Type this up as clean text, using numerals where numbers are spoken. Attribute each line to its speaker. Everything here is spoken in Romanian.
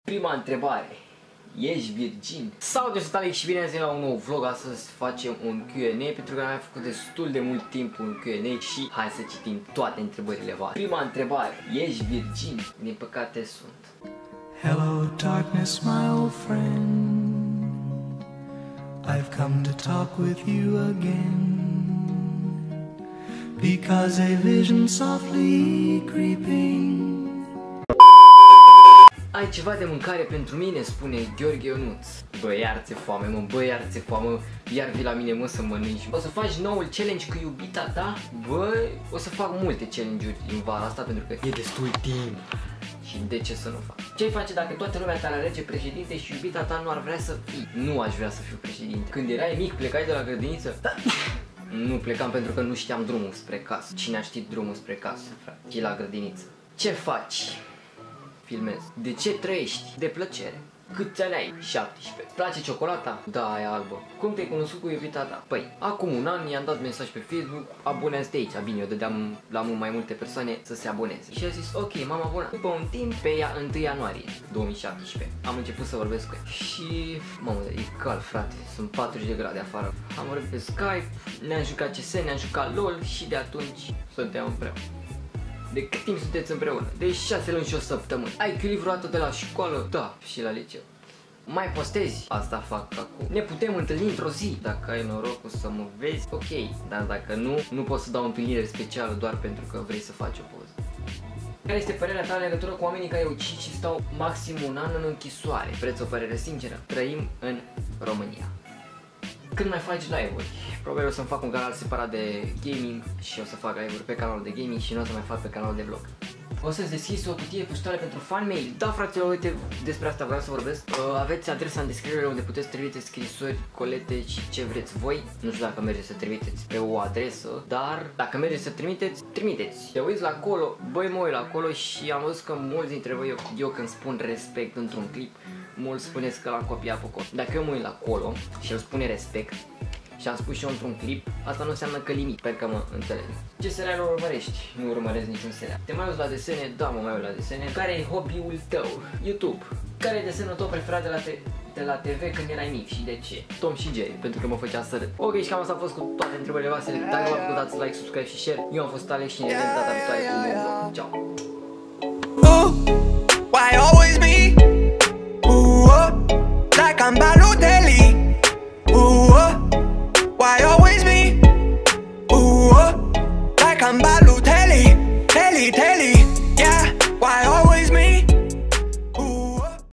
Speaker 1: Prima întrebare. Ești virgin? Salut, eu sunt Alex și bine ați venit la un nou vlog. Astăzi facem un Q&A pentru că am făcut destul de mult timp un Q&A și hai să citim toate întrebările voastre. Prima întrebare. Ești virgin? Din păcate sunt.
Speaker 2: Hello darkness, my old friend, I've come to talk with you again, because a vision softly creeping.
Speaker 1: Ai ceva de mâncare pentru mine? Spune Gheorghe Ionuț. Bă, iar ți-e foame, mă, bă, iar ți-e foame, iar vii la mine, mă, să mănânci. O să faci noul challenge cu iubita ta? Bă, o să fac multe challenge-uri în vara asta pentru că e destul timp. Și de ce să nu fac? Ce-ai face dacă toată lumea te-ar alege președinte și iubita ta nu ar vrea să fii? Nu aș vrea să fiu președinte. Când erai mic, plecai de la grădiniță? Nu plecam pentru că nu știam drumul spre casă. Cine a știut drumul spre casă, frate? Și la grădiniță. Ce faci? Filmez. De ce trăiești? De plăcere. Câți ani ai? 17. Place ciocolata? Da, e albă. Cum te-ai cunoscut cu iubita ta? Păi, acum un an i-am dat mesaj pe Facebook, abonează-te aici. Bine, eu dădeam la mult mai multe persoane să se aboneze. Și a zis, ok, m-am abonat. După un timp, pe 1 ianuarie 2017, am început să vorbesc cu ea. Și, mamă, e cald, frate, sunt 40 de grade afară. Am vorbit pe Skype, ne-am jucat CS, ne-am jucat LOL și de atunci suntem împreună. De cât timp sunteți împreună? De 6 luni și o săptămână. Ai chiulit vreodată de la școală? Da, și la liceu. Mai postezi? Asta fac acum. Ne putem întâlni într-o zi. Dacă ai norocul să mă vezi, ok. Dar dacă nu, nu pot să dau o întâlnire specială doar pentru că vrei să faci o poză. Care este părerea ta în legătură cu oamenii care ucid și stau maxim un an în închisoare? Vreți o părere sinceră? Trăim în România. Când mai faci live-uri? Probabil o să-mi fac un canal separat de gaming și o să fac live-uri pe canalul de gaming și nu o să mai fac pe canalul de vlog. O să-ți deschizi o cutie poștală pentru fan mail? Da, fraților, uite, despre asta vreau să vorbesc. Aveți adresa în descriere unde puteți trimite scrisori, colete și ce vreți voi. Nu știu dacă mergeți să trimiteți pe o adresă, dar dacă mergeți să trimiteți, trimiteți. Te uiți la acolo, băi, mă uit la acolo și am văzut că mulți dintre voi, eu când spun respect într-un clip, mulți spuneți că l-am copiat pe acolo. Dacă eu mă uit la acolo și el spune respect și am spus și eu într-un clip, asta nu înseamnă că limit, sper că mă înțelegi. Ce serial urmărești? Nu urmăresc niciun serial. Te mai uiți la desene? Da, mă mai uit la desene. Care e hobby-ul tău? YouTube. Care e desenul tău preferat de la TV când erai mic și de ce? Tom și Jerry, pentru că mă făcea să râd. Ok, și cam asta a fost cu toate întrebările voastre. Dacă v-a plăcut, dați like, subscribe și share. Eu am fost Alex și ne vedem data viitoare cu un nou vlog. Ciao!